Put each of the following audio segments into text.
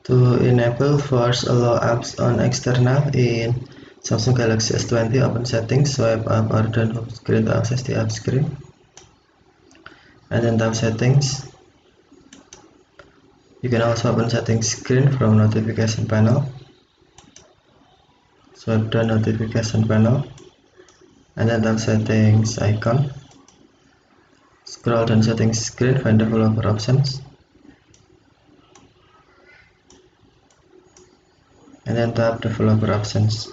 To enable force allow apps on external in Samsung Galaxy S20, open settings, swipe up or down home screen to access the app screen, and then tap settings. You can also open settings screen from notification panel. Swipe down notification panel, and then tap settings icon. Scroll down settings screen, find developer options, and then tap developer options.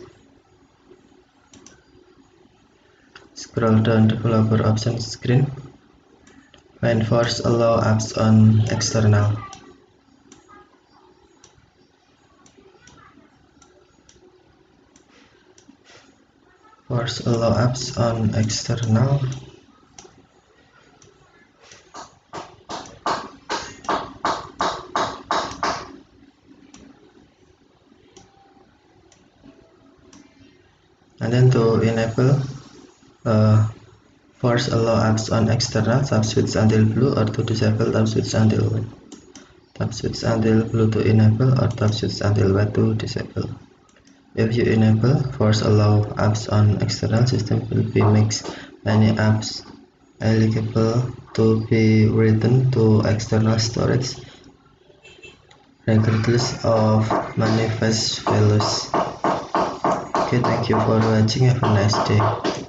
Scroll down developer options screen, find force allow apps on external. Force allow apps on external. And then to enable force allow apps on external, tap switch until blue, or to disable, tap switch until white. Tap switch until blue to enable, or tap switch until white to disable. If you enable force allow apps on external, system will be mixed any apps eligible to be written to external storage regardless of manifest values. Okay, thank you for watching. Have a nice day.